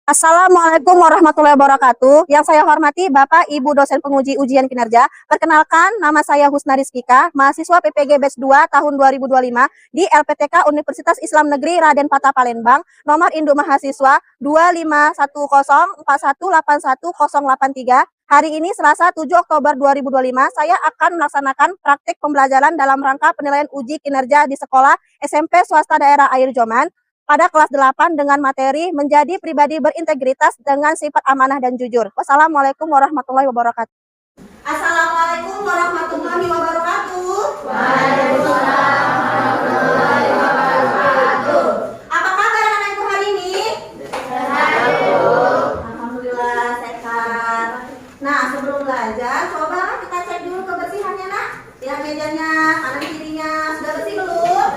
Assalamualaikum warahmatullahi wabarakatuh. Yang saya hormati Bapak Ibu dosen penguji ujian kinerja. Perkenalkan, nama saya Husna Rizkika, mahasiswa PPG Batch 2 tahun 2025 di LPTK Universitas Islam Negeri Raden Patah Palembang. Nomor induk mahasiswa 251041818083. Hari ini Selasa 7 Oktober 2025, saya akan melaksanakan praktik pembelajaran dalam rangka penilaian uji kinerja di sekolah SMP swasta daerah Air Joman pada kelas 8 dengan materi menjadi pribadi berintegritas dengan sifat amanah dan jujur. Wassalamualaikum warahmatullahi wabarakatuh. Assalamualaikum warahmatullahi wabarakatuh. Waalaikumsalam warahmatullahi wabarakatuh. Apa kabar anak-anakku hari ini? Sehat, Bu. Alhamdulillah sehat. Nah, sebelum belajar, coba kita cek dulu kebersihannya, Nak. Lihat mejanya, kanan kirinya sudah bersih belum?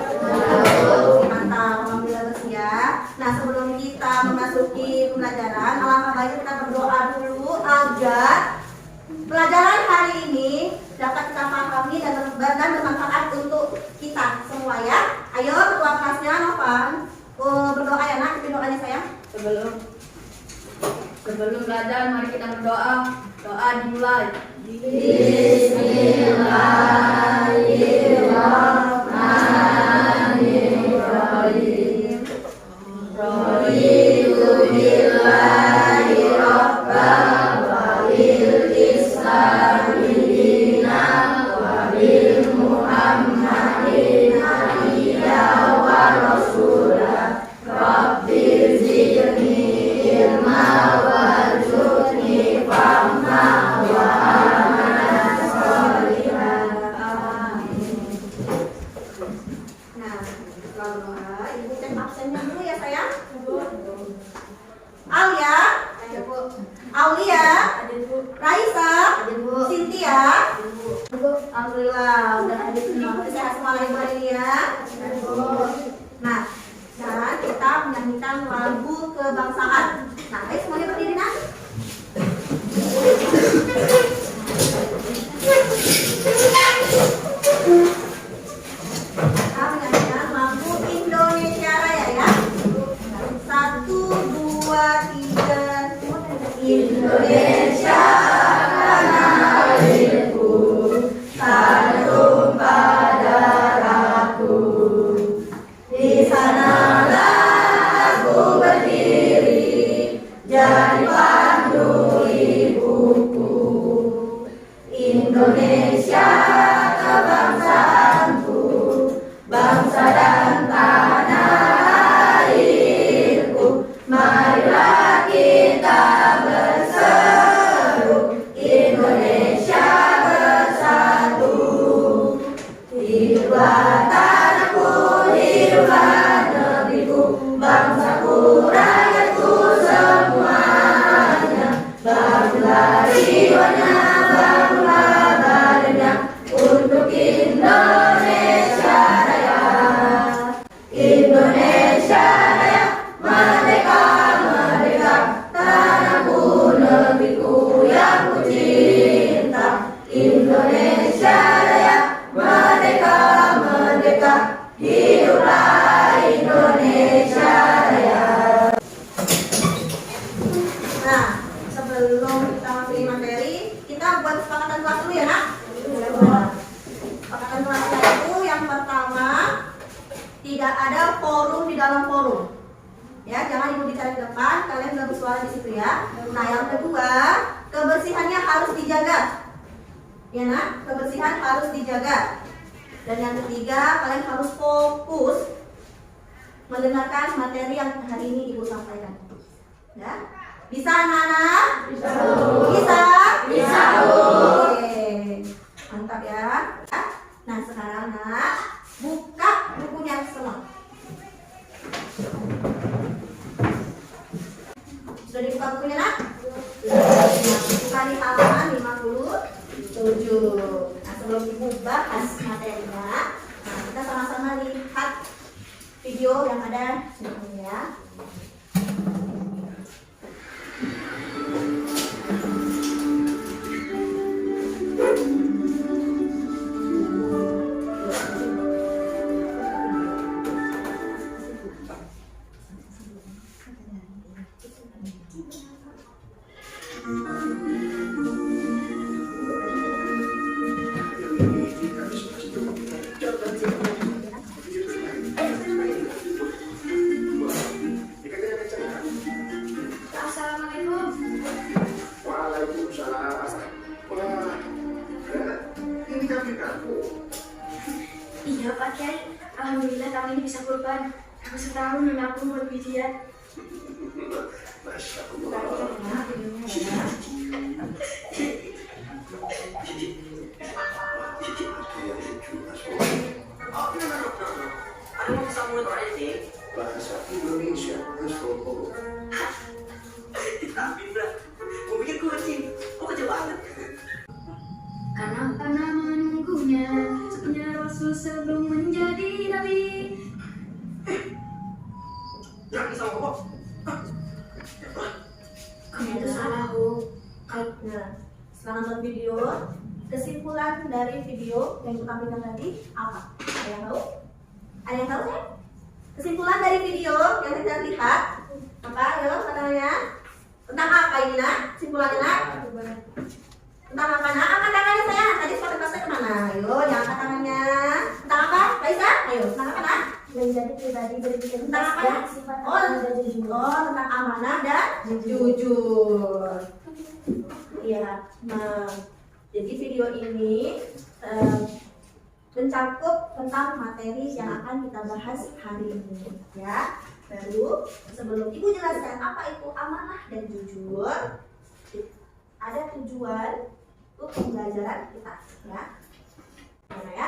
Mantap, alhamdulillah bersih ya. Nah, sebelum kita memasuki pembelajaran, alangkah baiknya kita berdoa dulu agar pelajaran hari ini dapat kita pahami dan bermanfaat untuk kita semua ya. Ayo ketua kelasnya Novan, berdoa ya Nak, ikutin doanya sayang. Sebelum belajar, mari kita berdoa. Doa dimulai. Bismillahirrahmanirrahim. Raditu billahi rabban wa bil islami dinan wa bil muhammadin nabiyyan wa rasulan. Rabbi zidni ilma warzuqni fahma wa amalan sholihan. Amin. Nah, setelah berdoa, Ibu cek absennya dulu ya sayang. Alia, ada Bu. Aulia, ada Bu. Raisa, ada Bu. Cynthia, ada Bu. Alhamdulillah, udah hadir semua. Sehat semua lagi hari ini ya. Nah, sekarang kita menyanyikan lagu kebangsaan. Nah, ayo semuanya berdiri Nak. Kita menyanyikan lagu Indonesia Raya ya. 1, 2, 3. Indonesia tanah airku, tanah tumpah darahku. Di sanalah aku berdiri, jadi pandu ibuku. Indonesia kebangsaanku, bangsa dan tanah airku. Marilah kita berseru, Indonesia bersatu. Hiduplah tanahku, hiduplah negeriku, bangsaku, rakyatku semuanya. Bangunlah jiwanya, bangunlah badannya untuk Indonesia Raya. Indonesia Raya, merdeka, merdeka, tanahku, negeriku yang ku cinta. Indonesia Raya, merdeka, merdeka, hiduplah Indonesia Raya. Nah, sebelum kita masuk materi, kita buat kesepakatan kelas dulu ya Nak. Kesepakatan kelasnya itu yang pertama, tidak ada forum di dalam forum. Ya, jangan Ibu bicara di depan, kalian nggak bersuara di situ ya. Nah, yang kedua, kebersihannya harus dijaga. Ya Nak, kebersihan harus dijaga. Dan yang ketiga, kalian harus fokus mendengarkan materi yang hari ini Ibu sampaikan. Ya, bisa anak-anak? Bisa, Bu. Bisa? Bisa, Bu. Oke, mantap ya. Nah, sekarang Nak, buka bukunya semua. Sudah dibuka bukunya Nak? Nah, buka di halaman 57. Nah, sebelum Ibu bahas materinya, nah kita sama-sama lihat video yang ada di sini ya. Alhamdulillah tahun ini bisa kurban. Aku setahun menabung buat bijian. Masya Kita Allah. lihat videonya ya. Ano mo sa mga ito eh? Bahasa Indonesia, Mas Bobo. Tapi bro, gue pikir kucing. Kok kecil banget? Kenapa menunggunya sebenarnya Rasul sebelum menjadi nabi. Jangan sama kok. Kamu itu salah, Bu. Nah, setelah nonton video, kesimpulan dari video yang kita tampilkan tadi apa? Ada yang tahu? Ada yang tahu kan? Kesimpulan dari video yang kita lihat apa? Ayo, katanya tentang apa ini, Nak? Kesimpulannya, Nak? Tentang apa, Nak? Angkat tangannya saya. Tadi sepatu pasnya kemana? Ayo, jangan angkat tangannya. Tentang apa, Raisa? Ayo, tentang apa, Nak? Menjadi pribadi berintegritas Tentang apa, dan Nak? sifat Oh, amanah dan jujur. tentang amanah dan jujur. Iya. Nah, jadi video ini mencakup tentang materi yang akan kita bahas hari ini, ya. Baru sebelum Ibu jelaskan apa itu amanah dan jujur, ada tujuan untuk pembelajaran kita, ya. Mana ya?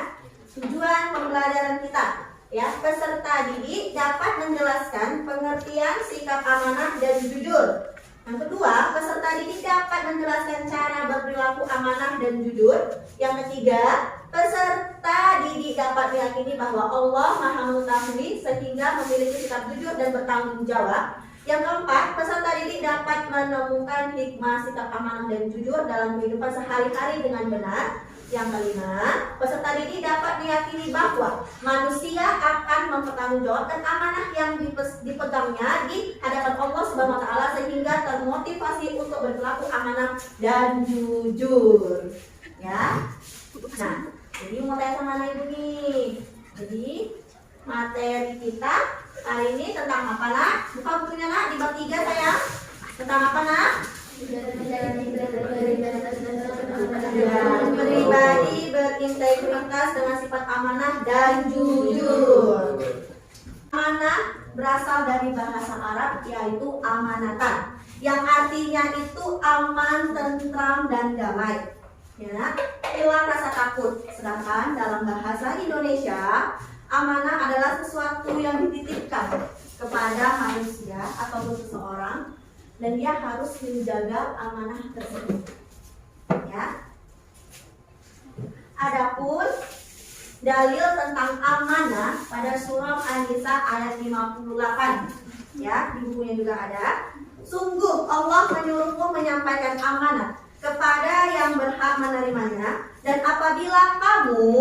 Tujuan pembelajaran kita, ya. Peserta didik dapat menjelaskan pengertian sikap amanah dan jujur. Yang kedua, peserta didik dapat menjelaskan cara berperilaku amanah dan jujur. Yang ketiga, peserta didik dapat meyakini bahwa Allah Maha Mengetahui sehingga memiliki sikap jujur dan bertanggung jawab. Yang keempat, peserta didik dapat menemukan hikmah sikap amanah dan jujur dalam kehidupan sehari-hari dengan benar. Yang kelima, peserta didik dapat meyakini bahwa manusia akan mempertanggungjawabkan amanah yang dipegangnya di hadapan Allah Subhanahu wa taala sehingga termotivasi untuk berperilaku amanah dan jujur. Ya. Nah, jadi mau tanya sama anak Ibu nih. Jadi materi kita hari ini tentang apa, Nak? Buka bukunya, Nak, di bab 3 sayang. Tentang apa, Nak? Pribadi berintegritas dengan sifat amanah dan jujur. Amanah berasal dari bahasa Arab yaitu amanatan, yang artinya itu aman, tentram, dan damai. Ya, hilang rasa takut. Sedangkan dalam bahasa Indonesia, amanah adalah sesuatu yang dititipkan kepada manusia ataupun seseorang dan dia harus menjaga amanah tersebut. Ya. Adapun dalil tentang amanah pada surah An-Nisa ayat 58. Ya, di bukunya juga ada. Sungguh Allah menyuruhmu menyampaikan amanah kepada yang berhak menerimanya, dan apabila kamu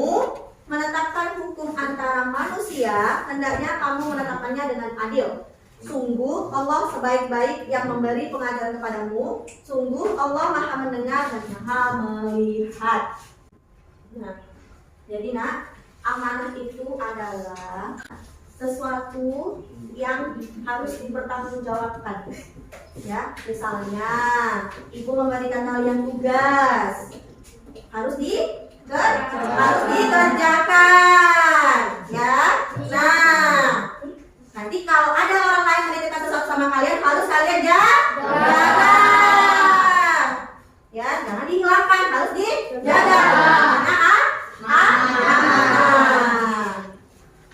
menetapkan hukum antara manusia, hendaknya kamu menetapkannya dengan adil. Sungguh Allah sebaik-baik yang memberi pengajaran kepadamu. Sungguh Allah Maha mendengar dan Maha melihat. Nah, jadi Nak, amanah itu adalah sesuatu yang harus dipertanggungjawabkan. Ya, misalnya ibu memberikan kalian tugas, harus dikerjakan, ya. Nah, nanti kalau ada orang lain menitipkan sesuatu sama kalian, harus kalian jaga. Ya, jangan dihilangkan, harus dijaga. Amanah.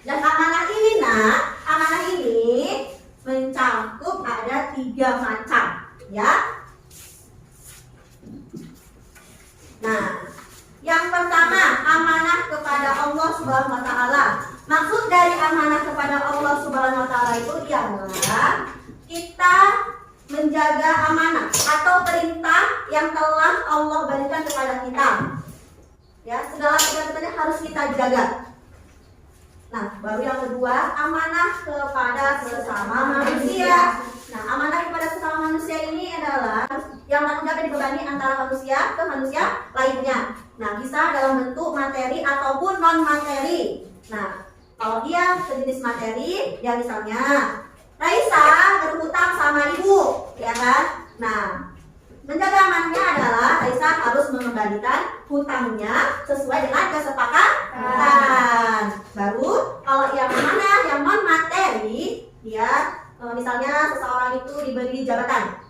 Dan amanah ini, Nak, amanah ini mencakup ada 3 macam, ya. Nah, yang pertama, amanah kepada Allah Subhanahu wa taala. Maksud dari amanah kepada Allah Subhanahu wa taala itu ialah kita menjaga amanah atau perintah yang telah Allah berikan kepada kita. Ya, segala perintahnya harus kita jaga. Nah, baru yang kedua, amanah kepada sesama manusia. Nah, amanah kepada sesama manusia ini adalah yang tanggung jawab dibebani antara manusia ke manusia lainnya. Nah, bisa dalam bentuk materi ataupun non materi. Nah, kalau dia sejenis materi, ya misalnya Raisa berhutang sama ibu, ya kan? Nah, menjaga amanahnya adalah Raisa harus mengembalikan hutangnya sesuai dengan kesepakatan. Baru Kalau yang mana, yang non materi, dia misalnya seseorang itu diberi jabatan,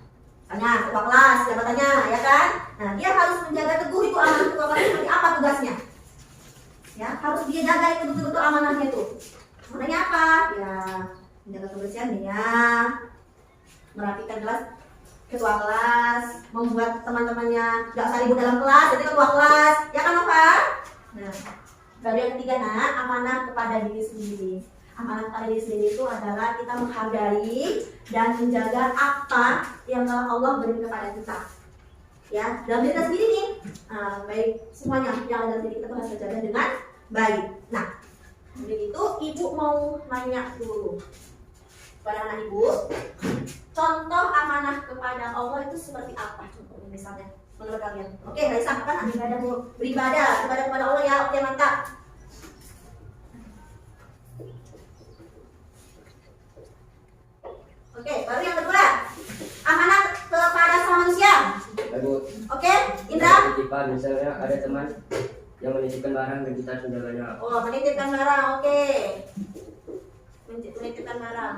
misalnya ketua kelas jabatannya, ya kan? Nah, dia harus menjaga teguh itu amanah ketua kelas seperti apa tugasnya? Ya, harus dia jaga itu betul-betul amanahnya itu. Amanahnya apa? Ya, menjaga kebersihan dia, merapikan kelas, ketua kelas, membuat teman-temannya nggak usah ribut dalam kelas, jadi ketua kelas, ya kan Nova? Nah, baru yang ketiga nak, amanah kepada diri sendiri. Amanah kepada diri sendiri itu adalah kita menghargai dan menjaga apa yang telah Allah beri kepada kita. Ya, dalam diri kita sendiri nih, baik semuanya yang ada dalam diri kita harus terjaga dengan baik. Nah, begitu ibu mau nanya dulu kepada anak ibu, contoh amanah kepada Allah itu seperti apa? Contohnya misalnya menurut kalian. Oke, Raisa, kan ibadah beribadah kepada Allah ya. Oke, mantap. Oke, baru yang kedua, amanah kepada sama manusia. Ibu, Oke, Indra. titipan misalnya ada teman yang menitipkan barang dan kita harus menjaganya. Oh, menitipkan barang, oke. Menitipkan barang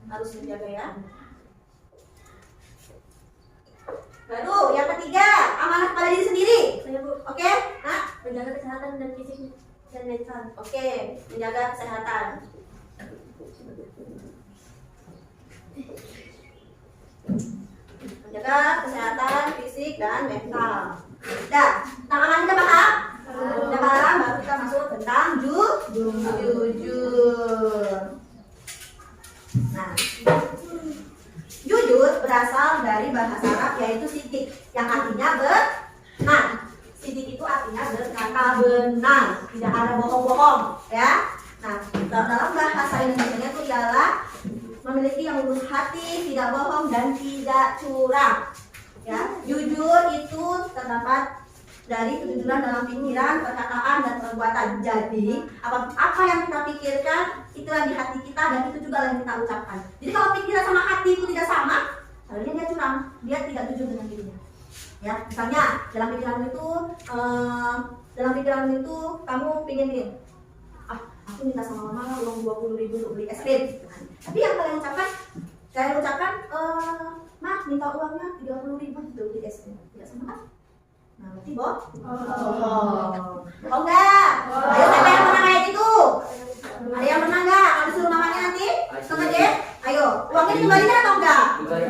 harus menjaga ya. Baru yang ketiga, amanah kepada diri sendiri. Oke, nah, Menjaga kesehatan dan fisik dan mental. oke, menjaga kesehatan. Menjaga kesehatan fisik dan mental. Dah, amanah kita paham? Udah paham, baru kita masuk tentang jujur. Nah, jujur berasal dari bahasa Arab yaitu sidik, yang artinya benar. Sidik itu artinya berkata benar, tidak ada bohong-bohong, ya. Nah, dalam bahasa Indonesia itu ialah memiliki yang lurus hati, tidak bohong dan tidak curang. Ya, jujur itu terdapat dari kejujuran dalam pikiran, perkataan dan perbuatan. Jadi, apa yang kita pikirkan itulah di hati kita dan itu juga yang kita ucapkan. Jadi kalau pikiran sama hati itu tidak sama, sebenarnya dia curang, dia tidak jujur dengan dirinya. Ya, misalnya dalam pikiranmu itu kamu pengen aku minta sama mama uang 20.000 untuk beli es krim. Tapi yang kalian ucapkan, mah minta uangnya 30.000 untuk beli es krim. Tidak sama kan? Nah, berarti bohong. Oh enggak? Ayo siapa yang menang kayak gitu? Ada yang menang enggak? Kalau disuruh mamanya nanti? Sama deh. Ayo, uangnya dikembalikan atau enggak?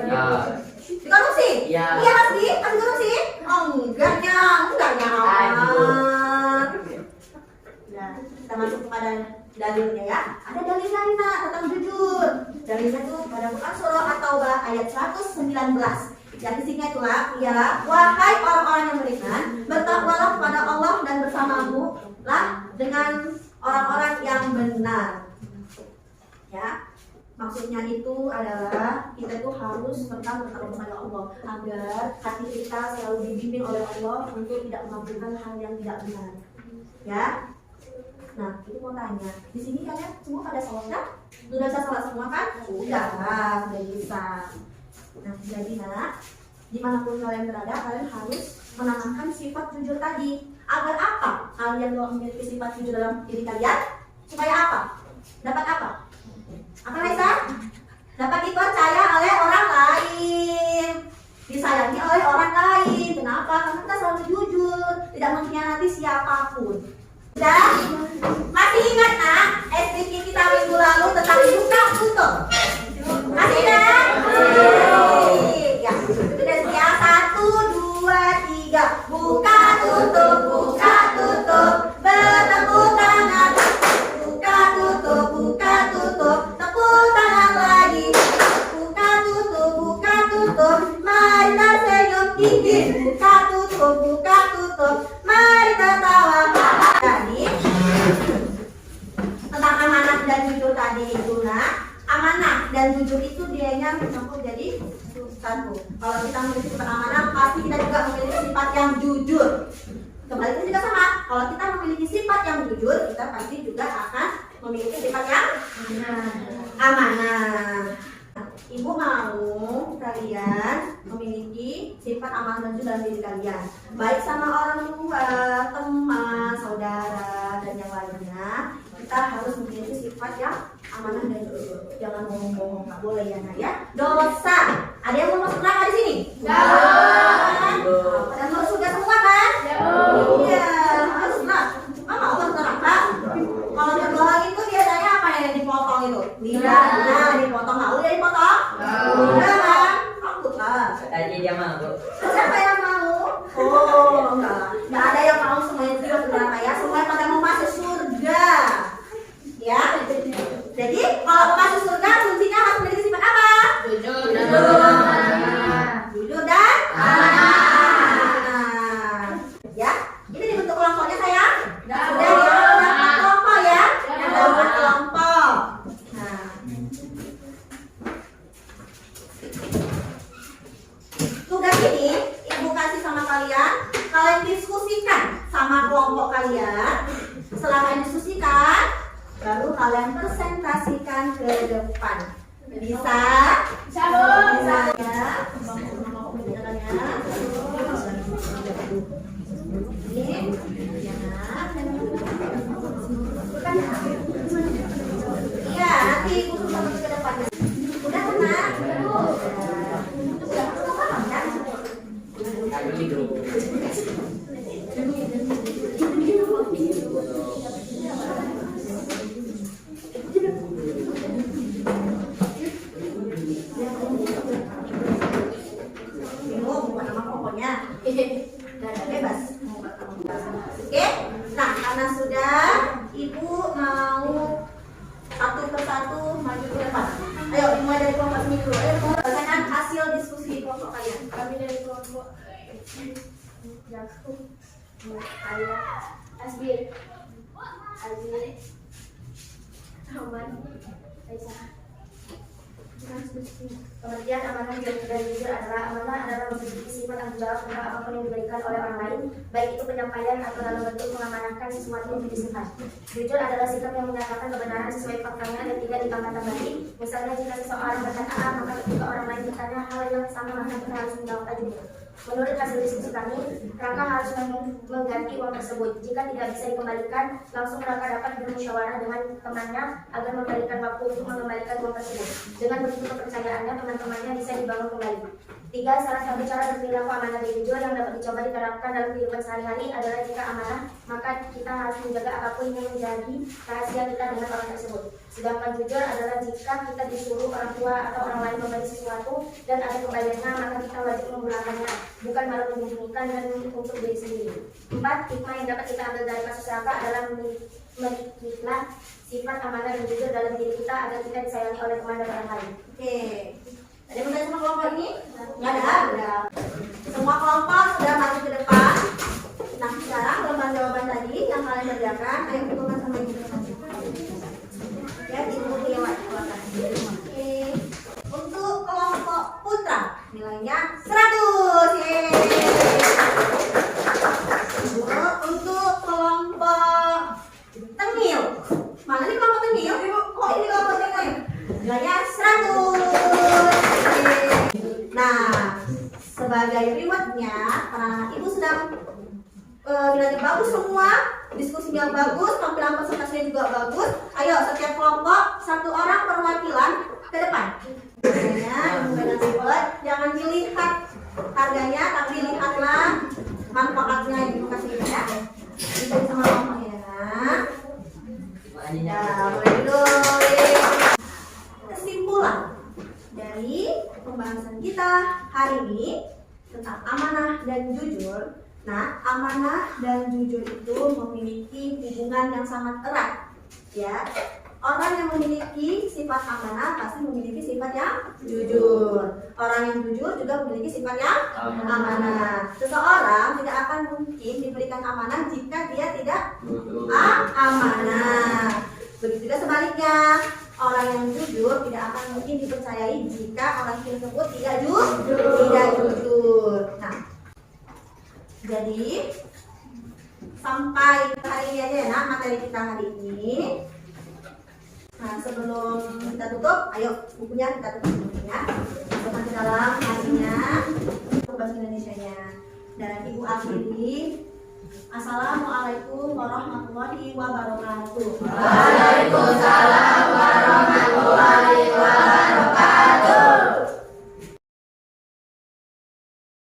Ya. Dikorupsi? Iya. Iya Mas Di, kan korupsi? Oh enggaknya amat. Nah, kita masuk kepada dalilnya ya. Ada dalil lain nak tentang jujur. Dalilnya itu pada Quran surah At-Taubah ayat 119. Yang isinya itulah ialah wahai orang-orang yang beriman, bertakwalah kepada Allah dan bersamamu lah dengan orang-orang yang benar. Ya. Maksudnya itu adalah kita itu harus bertakwa kepada Allah agar hati kita selalu dibimbing oleh Allah untuk tidak melakukan hal yang tidak benar. Ya. Nah, itu mau tanya, di sini kalian semua pada sholat kan? Sudah bisa sholat semua kan? Sudah bisa. Nah, jadi nak, dimanapun kalian berada, kalian harus menanamkan sifat jujur tadi. Agar apa? Kalian kalau memiliki sifat jujur dalam diri kalian, supaya apa? Dapat apa? Apa Reza? Dapat dipercaya oleh orang lain, disayangi oleh orang lain. Kenapa? Karena kita selalu jujur, tidak mengkhianati siapapun. Dan masih ingat nak SPP kita minggu lalu tentang buka tutup? Masih ingat? Ya, sudah siap 1, 2, 3. Buka tutup, bertepuk tangan. Buka tutup, tepuk tangan lagi. Buka tutup, mari tersenyum tinggi. Buka tutup, mari tertawa. Jadi tentang amanah dan jujur tadi itu nak, amanah dan jujur itu dianya mencampur jadi satu. Kalau kita memiliki sifat amanah, pasti kita juga memiliki sifat yang jujur. Kembali itu juga sama. Kalau kita memiliki sifat yang jujur, kita pasti juga akan memiliki sifat yang amanah. Ibu mau kalian memiliki sifat amanah dan jujur dalam diri kalian, baik sama orang tua, teman, saudara, dan yang lainnya. Kita harus memiliki sifat sifat yang amanah dan jujur. Jangan bohong-bohong, nggak boleh ya nak ya. Dosa. Ada yang mau masuk neraka di sini? Pada mau surga semua kan? Iya. Harus nak. Mau masuk neraka? Kalau dia bohong itu biasanya apa yang dipotong itu? Lidah. Nah, dipotong. Mau dia dipotong? Udah kan? Takut lah. Tadi dia mau. Siapa yang mau? Oh, enggak ada yang mau, semuanya itu masuk neraka ya. Semuanya pada mau masuk surga. Ya. Jadi kalau mau masuk surga kuncinya harus memiliki sifat apa? Jujur. Jujur dan amanah. Ya. Ini dibentuk kelompoknya sayang? Sudah ya. Sudah kelompok ya. Sudah buat kelompok. Nah. Tugas ini ibu kasih sama kalian diskusikan sama kelompok kalian. Setelah kalian diskusikan, baru kalian presentasikan ke depan. Bisa? Bisa ya. Iya, nanti ibu suruh ke depan. Udah kan? Udah paham kan? Tadi itu. Bukan nama pokoknya. Bebas. Oke. Nah, karena sudah, ibu mau satu persatu maju ke depan. Ayo, dimulai dari kelompok sini dulu. Ayo, berdasarkan hasil diskusi kelompok kalian. Kami dari kelompok Jakub, Ayah, Asbir, Azmi, Ahmad, Aisyah. Pengertian amanah dan jujur adalah memiliki sifat tanggung jawab tentang apapun yang diberikan oleh orang lain, baik itu penyampaian atau dalam bentuk mengamanahkan sesuatu yang disifat. Jujur adalah sikap yang menyatakan kebenaran sesuai faktanya dan tidak ditambah-tambahi. Misalnya jika seseorang berkata A, maka ketika orang lain bertanya hal yang sama maka kita harus menjawab jujur. Menurut hasil diskusi kami, Rangka harus mengganti uang tersebut. Jika tidak bisa dikembalikan, langsung Rangka dapat bermusyawarah dengan temannya agar memberikan waktu untuk mengembalikan uang tersebut. Dengan begitu kepercayaannya, teman-temannya bisa dibangun kembali. 3. Salah satu cara berperilaku amanah dan jujur yang dapat dicoba diterapkan dalam kehidupan sehari-hari adalah jika amanah, maka kita harus menjaga apapun yang menjadi rahasia kita dengan orang tersebut. Sedangkan jujur adalah jika kita disuruh orang tua atau orang lain memberi sesuatu dan ada kembaliannya, maka kita wajib menggunakannya, bukan malah menyembunyikan dan untuk diri sendiri. 4. Hikmah yang dapat kita ambil dari kasus Rangka adalah memilikilah sifat amanah dan jujur dalam diri kita agar kita disayangi oleh teman dan orang lain. Oke. Ada yang bertanya sama kelompok ini? Nggak ada? Udah. Semua kelompok sudah maju ke depan. Nah, sekarang jawaban-jawaban tadi yang kalian kerjakan, ayo kumpulkan sama ibu. Ya, ibu lewat. Oke. Untuk kelompok putra, nilainya 100. Yeay. Untuk kelompok tengil. Mana nih kelompok tengil? Oh, ini kelompok tengil. Nilainya 100. Nah, sebagai rewardnya, karena ibu sedang nilainya bagus semua, diskusinya bagus, tampilan presentasinya juga bagus. Ayo, setiap kelompok satu orang perwakilan ke depan. Jangan dilihat harganya, tapi lihatlah manfaatnya yang ibu kasih ya. Itu sama kelompoknya. Ya, mulai dulu. Kesimpulan dari pembahasan kita hari ini tentang amanah dan jujur. Nah, amanah dan jujur itu memiliki hubungan yang sangat erat. Ya, orang yang memiliki sifat amanah pasti memiliki sifat yang jujur. Orang yang jujur juga memiliki sifat yang amanah. Seseorang tidak akan mungkin diberikan amanah jika dia tidak amanah. Begitu juga sebaliknya, orang yang jujur tidak akan mungkin dipercayai jika orang tersebut tidak jujur. Nah, jadi sampai hari ini aja ya nak materi kita hari ini. Nah, sebelum kita tutup, ayo bukunya kita tutup bukunya. Masukkan ke dalam hatinya, bahasa Indonesianya. Dan ibu akhiri. Assalamualaikum warahmatullahi wabarakatuh. Waalaikumsalam.